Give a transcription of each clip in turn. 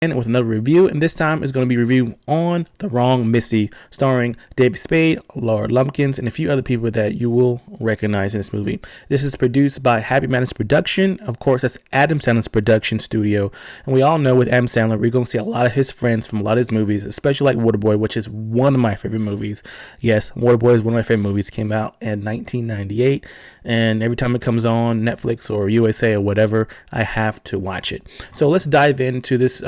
with another review, and this time is going to be review on The Wrong Missy, starring David Spade, Laura Lumpkins, and a few other people that you will recognize in this movie. This is produced by Happy Madness Production. Of course, that's Adam Sandler's production studio, and we all know with Adam Sandler, we're going to see a lot of his friends from a lot of his movies, especially like Waterboy, which is one of my favorite movies. Yes, Waterboy is one of my favorite movies. Came out in 1998, and every time it comes on Netflix or USA or whatever, I have to watch it. So let's dive into this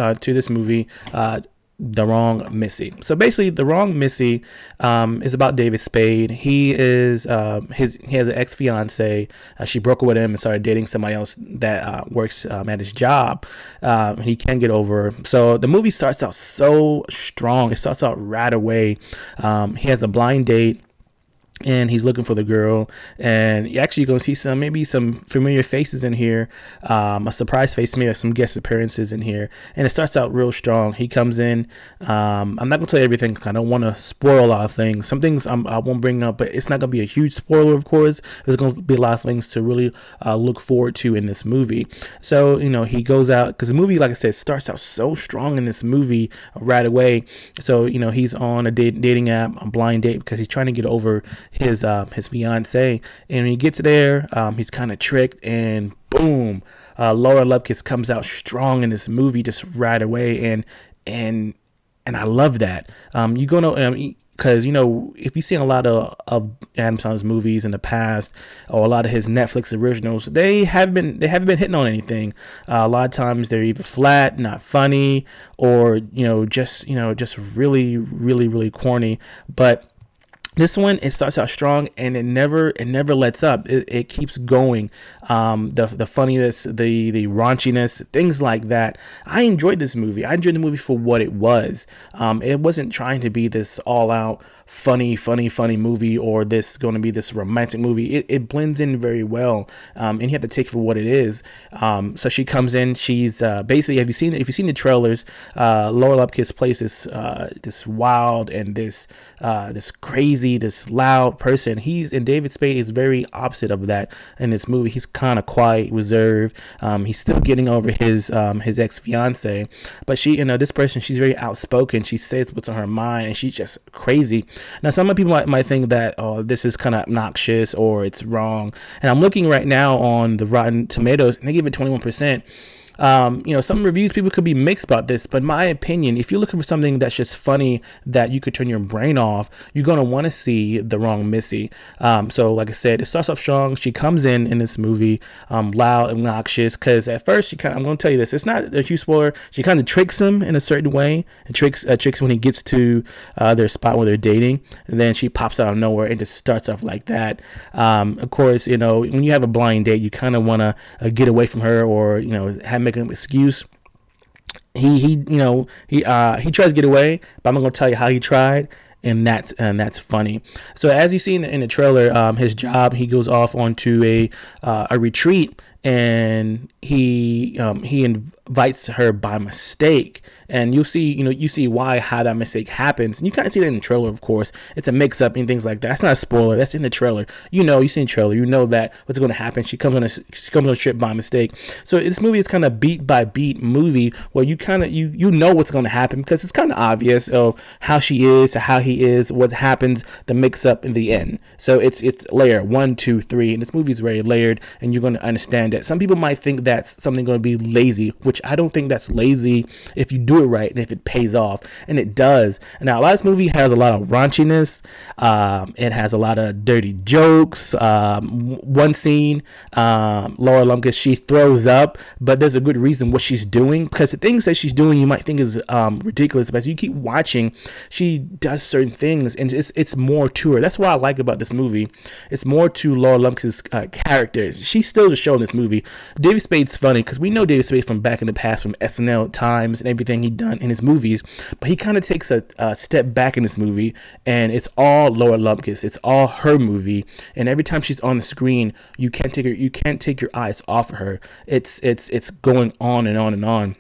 movie, The Wrong Missy. So basically, The Wrong Missy is about David Spade. He has an ex fiance. She broke up with him and started dating somebody else that works at his job. And he can't get over her. So the movie starts out so strong. It starts out right away. He has a blind date, and he's looking for the girl, and you're actually going to see maybe some familiar faces in here, a surprise face, maybe some guest appearances in here, and it starts out real strong. He comes in. I'm not going to tell you everything because I don't want to spoil a lot of things. Some things I won't bring up, but it's not going to be a huge spoiler, of course. There's going to be a lot of things to really look forward to in this movie. So, he goes out, because the movie, like I said, starts out so strong in this movie right away. So, he's on a dating app, a blind date, because he's trying to get over his fiance, and when he gets there, he's kind of tricked, and boom, Laura Lumpkins comes out strong in this movie just right away, and I love that. You're gonna because if you've seen a lot of Adam Sandler's movies in the past, or a lot of his Netflix originals, they haven't been hitting on anything. A lot of times they're either flat, not funny, or just really, really, really corny. But this one, it starts out strong, and it never lets up. It keeps going. The funniness, the raunchiness, things like that. I enjoyed this movie. I enjoyed the movie for what it was. It wasn't trying to be this all out funny movie, or this going to be this romantic movie. It blends in very well, and you have to take it for what it is. So she comes in. She's basically, if you've seen the trailers, Laura Lumpkins plays this wild and this crazy, this loud person. And David Spade is very opposite of that in this movie. He's kind of quiet, reserved. He's still getting over his ex fiance, but this person, she's very outspoken. She says what's on her mind, and she's just crazy. Now, some people might think that, this is kind of obnoxious or it's wrong. And I'm looking right now on the Rotten Tomatoes, and they give it 21%. Some reviews, people could be mixed about this, but in my opinion, if you're looking for something that's just funny, that you could turn your brain off, you're going to want to see The Wrong Missy. So like I said, it starts off strong. She comes in this movie, loud, obnoxious, because at first I'm going to tell you this, it's not a huge spoiler. She kind of tricks him in a certain way, and tricks when he gets to their spot where they're dating, and then she pops out of nowhere and just starts off like that. Of course, when you have a blind date, you kind of want to get away from her, or make an excuse. He tries to get away, but I'm not gonna tell you how he tried, and that's funny. So as you see in the trailer, his job, he goes off onto a retreat, and he invites her by mistake, and you see how that mistake happens, and you kind of see that in the trailer. Of course, it's a mix-up and things like that. That's not a spoiler. That's in the trailer. You see in the trailer, that what's going to happen. She comes on a trip by mistake. So this movie is kind of beat by beat movie, where you kind of you know what's going to happen, because it's kind of obvious of how she is, how he is, what happens, the mix-up in the end. So it's layer 1, 2, 3, and this movie is very layered, and you're going to understand that. Some people might think that's something going to be lazy, which I don't think that's lazy if you do it right and if it pays off, and it does. Now, a lot of this movie has a lot of raunchiness. It has a lot of dirty jokes. One scene, Laura Lumpkins, she throws up, but there's a good reason what she's doing, because the things that she's doing you might think is ridiculous, but as you keep watching, she does certain things, and it's more to her. That's what I like about this movie. It's more to Laura Lumpkins' character. She still a show in this movie. David Spade's funny, because we know David Spade from back in the past, from SNL times and everything he done in his movies, but he kind of takes a step back in this movie, and it's all Laura Lumpkins. It's all her movie, and every time she's on the screen, you can't take your eyes off of her. It's going on and on and on.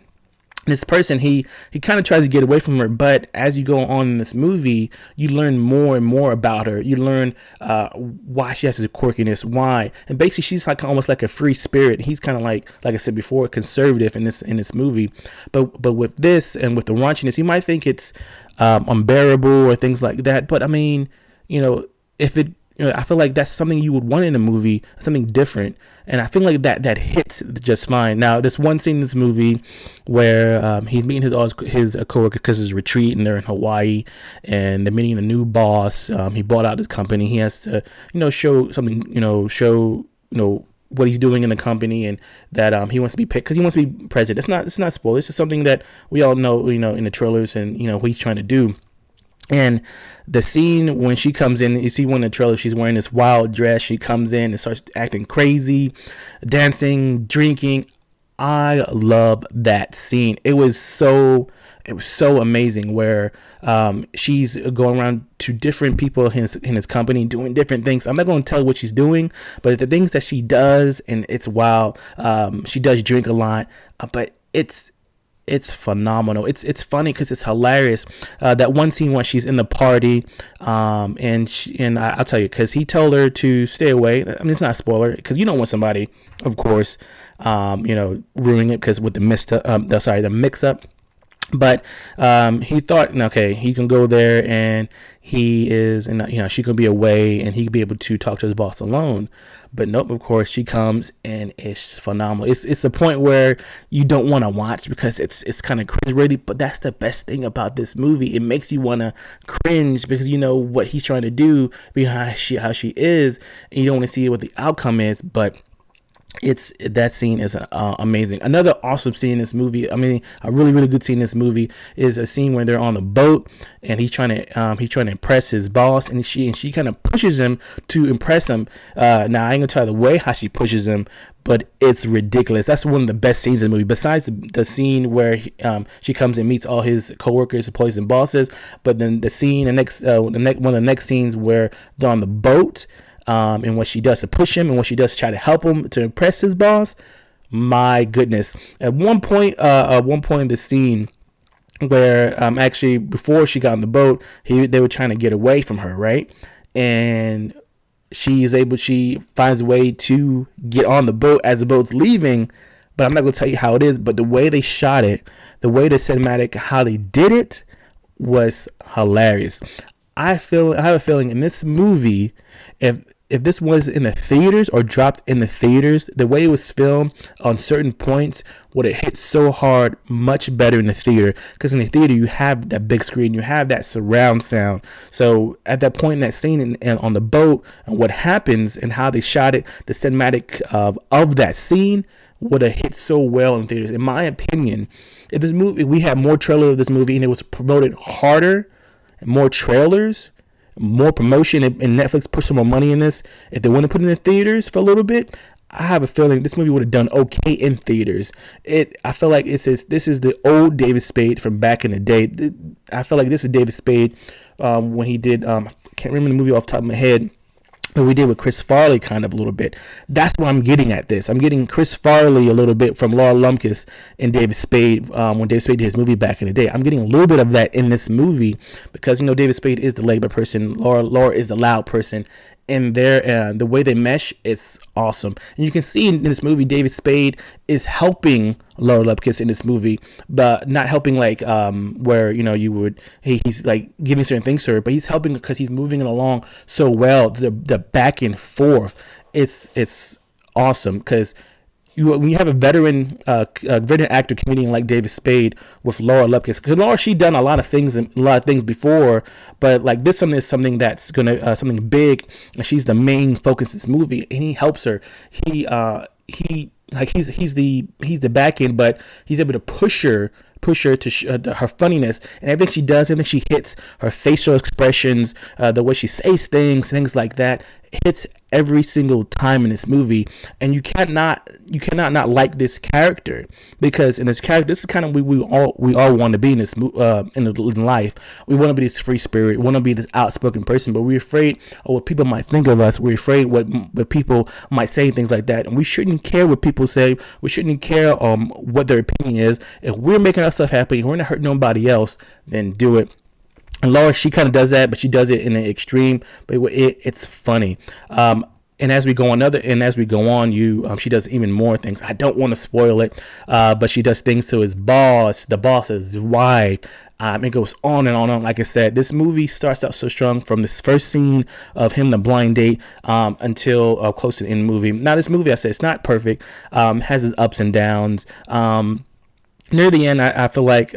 This person, he kind of tries to get away from her, but as you go on in this movie, you learn more and more about her. You learn why she has this quirkiness, why, and basically she's like almost like a free spirit. He's kind of like I said before, conservative in this movie, but with this and with the raunchiness, you might think it's unbearable or things like that. But I mean, if it, I feel like that's something you would want in a movie, something different, and I feel like that hits just fine. Now, there's one scene in this movie where he's meeting his coworker because it's retreat, and they're in Hawaii, and they're meeting a new boss. He bought out his company. He has to, show something, what he's doing in the company, and that he wants to be picked because he wants to be president. It's not spoiler. It's just something that we all know, in the trailers, and what he's trying to do. And the scene when she comes in, you see one in the trailer, she's wearing this wild dress. She comes in and starts acting crazy, dancing, drinking. I love that scene. It was so amazing where she's going around to different people in his company doing different things. I'm not going to tell you what she's doing, but the things that she does, and it's wild. She does drink a lot, but it's phenomenal. It's funny because it's hilarious. That one scene when she's in the party, and I'll tell you, because he told her to stay away. I mean, it's not a spoiler because you don't want somebody, of course, ruining it because with the mix up. But he thought, okay, he can go there and he is, and she can be away and he can be able to talk to his boss alone. But nope, of course, she comes and it's phenomenal. It's the point where you don't want to watch because it's kind of cringe worthy. But that's the best thing about this movie. It makes you want to cringe because you know what he's trying to do, how she is, and you don't want to see what the outcome is. But that scene is amazing. Another awesome scene in this movie, I mean, a really, really good scene in this movie is a scene where they're on the boat and he's trying to impress his boss, and she kind of pushes him to impress him. Now I ain't gonna tell you the way how she pushes him, but it's ridiculous. That's one of the best scenes in the movie, besides the scene where she comes and meets all his coworkers, employees, and bosses. But then the scene, one of the next scenes where they're on the boat. And what she does to push him, and what she does to try to help him to impress his boss. My goodness! At one point in the scene where actually before she got on the boat, they were trying to get away from her, right? And she finds a way to get on the boat as the boat's leaving. But I'm not gonna tell you how it is. But the way they shot it, the way the cinematic, how they did it, was hilarious. I have a feeling in this movie, if this was in the theaters or dropped in the theaters, the way it was filmed on certain points would have hit so hard, much better in the theater. Because in the theater, you have that big screen, you have that surround sound. So at that point in that scene and on the boat, and what happens and how they shot it, the cinematic of that scene would have hit so well in theaters. In my opinion, if we had more trailer of this movie and it was promoted harder, more trailers, more promotion, and Netflix put some more money in this, if they want to put it in the theaters for a little bit, I have a feeling this movie would have done okay in theaters. I feel like this is the old David Spade from back in the day. I feel like this is David Spade when he did, I can't remember the movie off the top of my head, but we did with Chris Farley kind of a little bit. That's what I'm getting at this. I'm getting Chris Farley a little bit from Laura Lumpkins and David Spade when David Spade did his movie back in the day. I'm getting a little bit of that in this movie because, David Spade is the laid-back person. Laura is the loud person. And the way they mesh, it's awesome. And you can see in this movie, David Spade is helping Laura Lumpkins in this movie, but not helping like where he's like giving certain things to her, but he's helping because he's moving it along so well. The back and forth, it's awesome because when you have a veteran actor comedian like David Spade with Laura Lumpkins, because Laura, she done a lot of things before, but like this is something that's gonna something big, and she's the main focus of this movie, and he helps her. He's the back end, but he's able to push her to her funniness, and everything she does, everything she hits, her facial expressions, the way she says things like that, hits every single time in this movie, and you cannot not like this character, because in this character, this is kind of we all want to be in this in life. We want to be this free spirit, we want to be this outspoken person, but we're afraid of what people might think of us. We're afraid what people might say, things like that, and we shouldn't care what people say. We shouldn't care what their opinion is. If we're making ourselves happy, if we're not hurting nobody else, then do it. And Laura, she kind of does that, but she does it in an extreme. But it's funny. And as we go on, she does even more things. I don't want to spoil it, but she does things to his boss, the boss's wife. It goes on and on and on. Like I said, this movie starts out so strong from this first scene of him, the blind date, until close to the end of the movie. Now, this movie, I said, it's not perfect. Has its ups and downs. Near the end, I feel like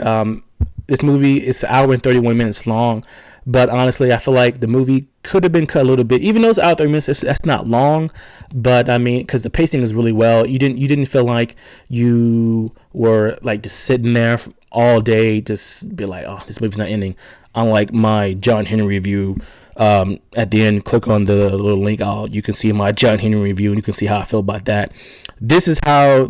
this movie is an hour and 31 minutes long. But honestly, I feel like the movie could have been cut a little bit, even though it's out 30 minutes. That's not long, but I mean, because the pacing is really well. You didn't feel like you were like just sitting there all day, just be like, oh, this movie's not ending. Unlike my John Henry review, at the end, click on the little link. You can see my John Henry review, and you can see how I feel about that. This is how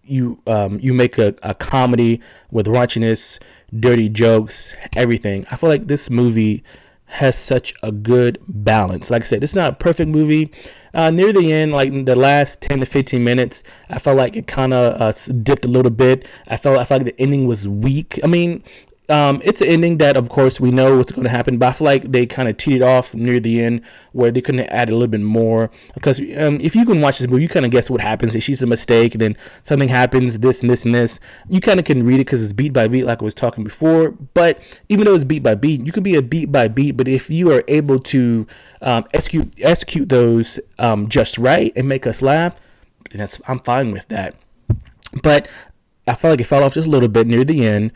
you make a comedy with raunchiness, dirty jokes, everything. I feel like this movie has such a good balance. Like I said, it's not a perfect movie. Near the end, like in the last 10 to 15 minutes, I felt like it kind of dipped a little bit. I felt like the ending was weak. I mean, it's an ending that, of course, we know what's going to happen, but I feel like they kind of teed it off near the end where they couldn't add a little bit more. Because if you can watch this movie, you kind of guess what happens. If she's a mistake, and then something happens, this and this and this, you kind of can read it because it's beat by beat, like I was talking before. But even though it's beat by beat, you can be a beat by beat. But if you are able to execute those just right and make us laugh, I'm fine with that. But I felt like it fell off just a little bit near the end.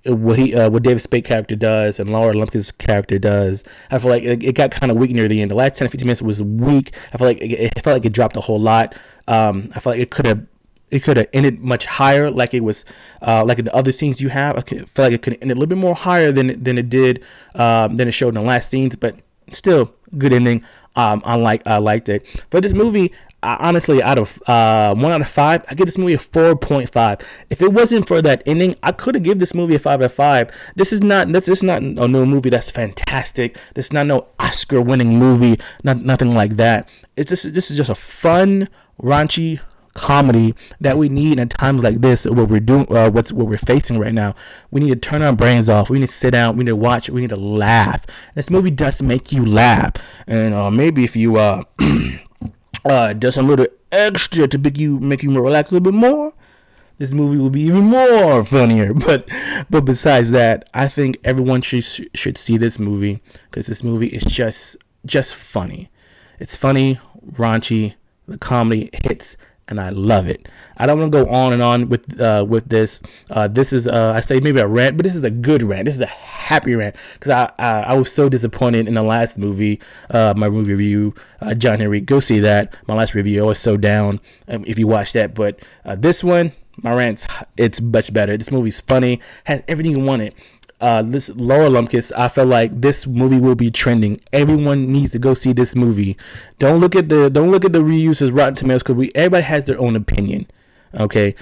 What David Spade character does and Laura Lumpkin's character does, I feel like it got kind of weak near the end. The last 10 to 15 minutes was weak. I feel like it felt like it dropped a whole lot. I felt like it could have ended much higher, like it was like in the other scenes you have. I feel like it could have ended a little bit more higher than it did than it showed in the last scenes, but still good ending. I liked it. For this movie, honestly, out of 1 out of 5, I give this movie a 4.5. If it wasn't for that ending, I could have given this movie a 5 out of 5. This is not a no movie that's fantastic. This is not no Oscar-winning movie. Nothing like that. This is just a fun, raunchy comedy that we need in times like this. What we're doing, what we're facing right now. We need to turn our brains off. We need to sit down. We need to watch. We need to laugh. This movie does make you laugh, and maybe if you does some little extra to make you more relax a little bit more, this movie will be even more funnier. But besides that, I think everyone should see this movie, because this movie is just funny. It's funny, raunchy, the comedy hits, and I love it. I don't want to go on and on with this. This is I say maybe a rant, but this is a good rant. This is a happy rant, because I was so disappointed in the last movie, my movie review, John Henry. Go see that. My last review, I was so down if you watch that. But this one, my rant's, it's much better. This movie's funny, has everything you wanted. This Laura Lumpkin, I feel like this movie will be trending. Everyone needs to go see this movie. Don't look at the reviews as Rotten Tomatoes, because everybody has their own opinion. Okay,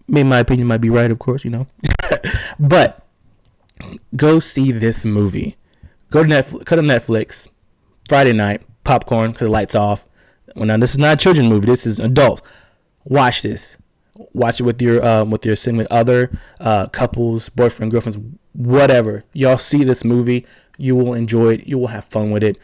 maybe my opinion might be right, of course, but go see this movie. Go to Netflix, cut on Netflix, Friday night, popcorn, cut the lights off. Well, now this is not a children's movie. This is an adult. Watch this. Watch it with your significant other, couples, boyfriend, girlfriends, whatever. Y'all see this movie, you will enjoy it. You will have fun with it.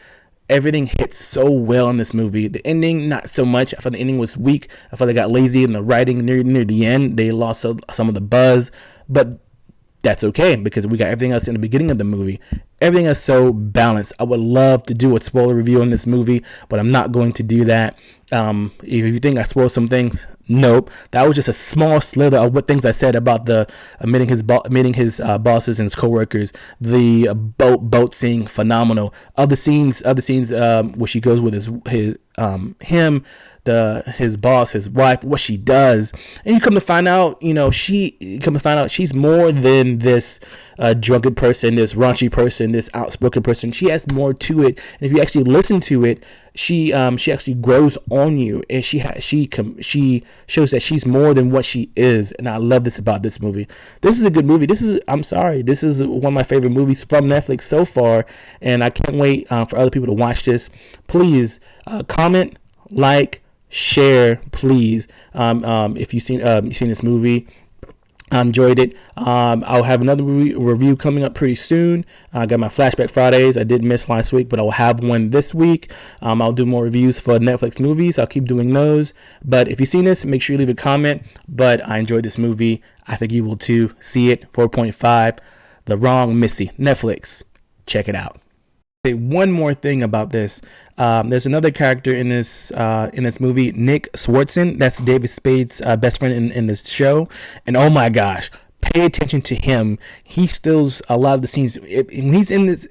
Everything hits so well in this movie. The ending, not so much. I thought the ending was weak. I thought they got lazy in the writing near the end. They lost some of the buzz, but that's okay, because we got everything else in the beginning of the movie. Everything is so balanced. I would love to do a spoiler review on this movie, but I'm not going to do that. If you think I spoiled some things, nope. That was just a small slither of what things I said about the meeting his bosses and his coworkers. The boat scene, phenomenal. Other scenes where she goes with him his boss, his wife, what she does, and you come to find out, she's more than this drunken person, this raunchy person, this outspoken person. She has more to it, and if you actually listen to it, she actually grows on you, and she shows that she's more than what she is. And I love this about this movie. This is a good movie. This is one of my favorite movies from Netflix so far, and I can't wait for other people to watch this. Please comment, like, share, please. If you've seen this movie, I enjoyed it. I'll have another review coming up pretty soon. I got my Flashback Fridays. I did miss last week, but I will have one this week. I'll do more reviews for Netflix movies. I'll keep doing those. But if you've seen this, make sure you leave a comment. But I enjoyed this movie. I think you will too. See it. 4.5. The Wrong Missy. Netflix. Check it out. One more thing about this. There's another character in this movie, Nick Swartzen. That's David Spade's best friend in this show. And oh my gosh, pay attention to him. He steals a lot of the scenes. When he's in this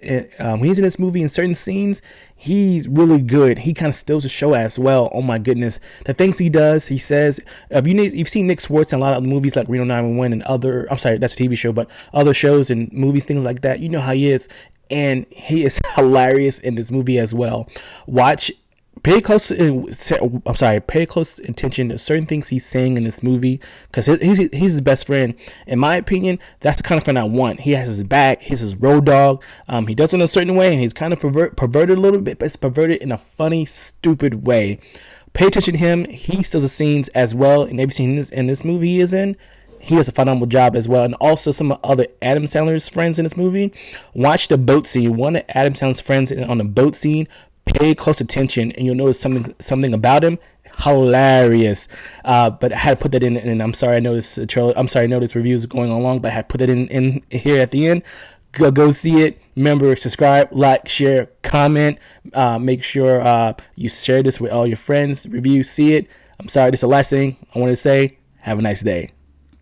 movie, in certain scenes, he's really good. He kind of steals the show as well. Oh my goodness, the things he does, he says. You've seen Nick Swartzen in a lot of movies like Reno 911 and other. I'm sorry, that's a TV show, but other shows and movies, things like that. You know how he is. And he is hilarious in this movie as well. Pay close attention to certain things he's saying in this movie, because he's his best friend. In my opinion, that's the kind of friend I want. He has his back. He's his road dog. He does it in a certain way, and he's kind of perverted a little bit, but it's perverted in a funny, stupid way. Pay attention to him. He steals the scenes as well, and every scene in this movie he is in, he does a phenomenal job as well. And also some of other Adam Sandler's friends in this movie. Watch the boat scene. One of Adam Sandler's friends on the boat scene. Pay close attention, and you'll notice something about him. Hilarious. But I had to put that in, and I'm sorry I noticed reviews going on long, but I had to put that in here at the end. Go see it. Remember, subscribe, like, share, comment. Make sure you share this with all your friends. Review, see it. I'm sorry, this is the last thing I want to say. Have a nice day.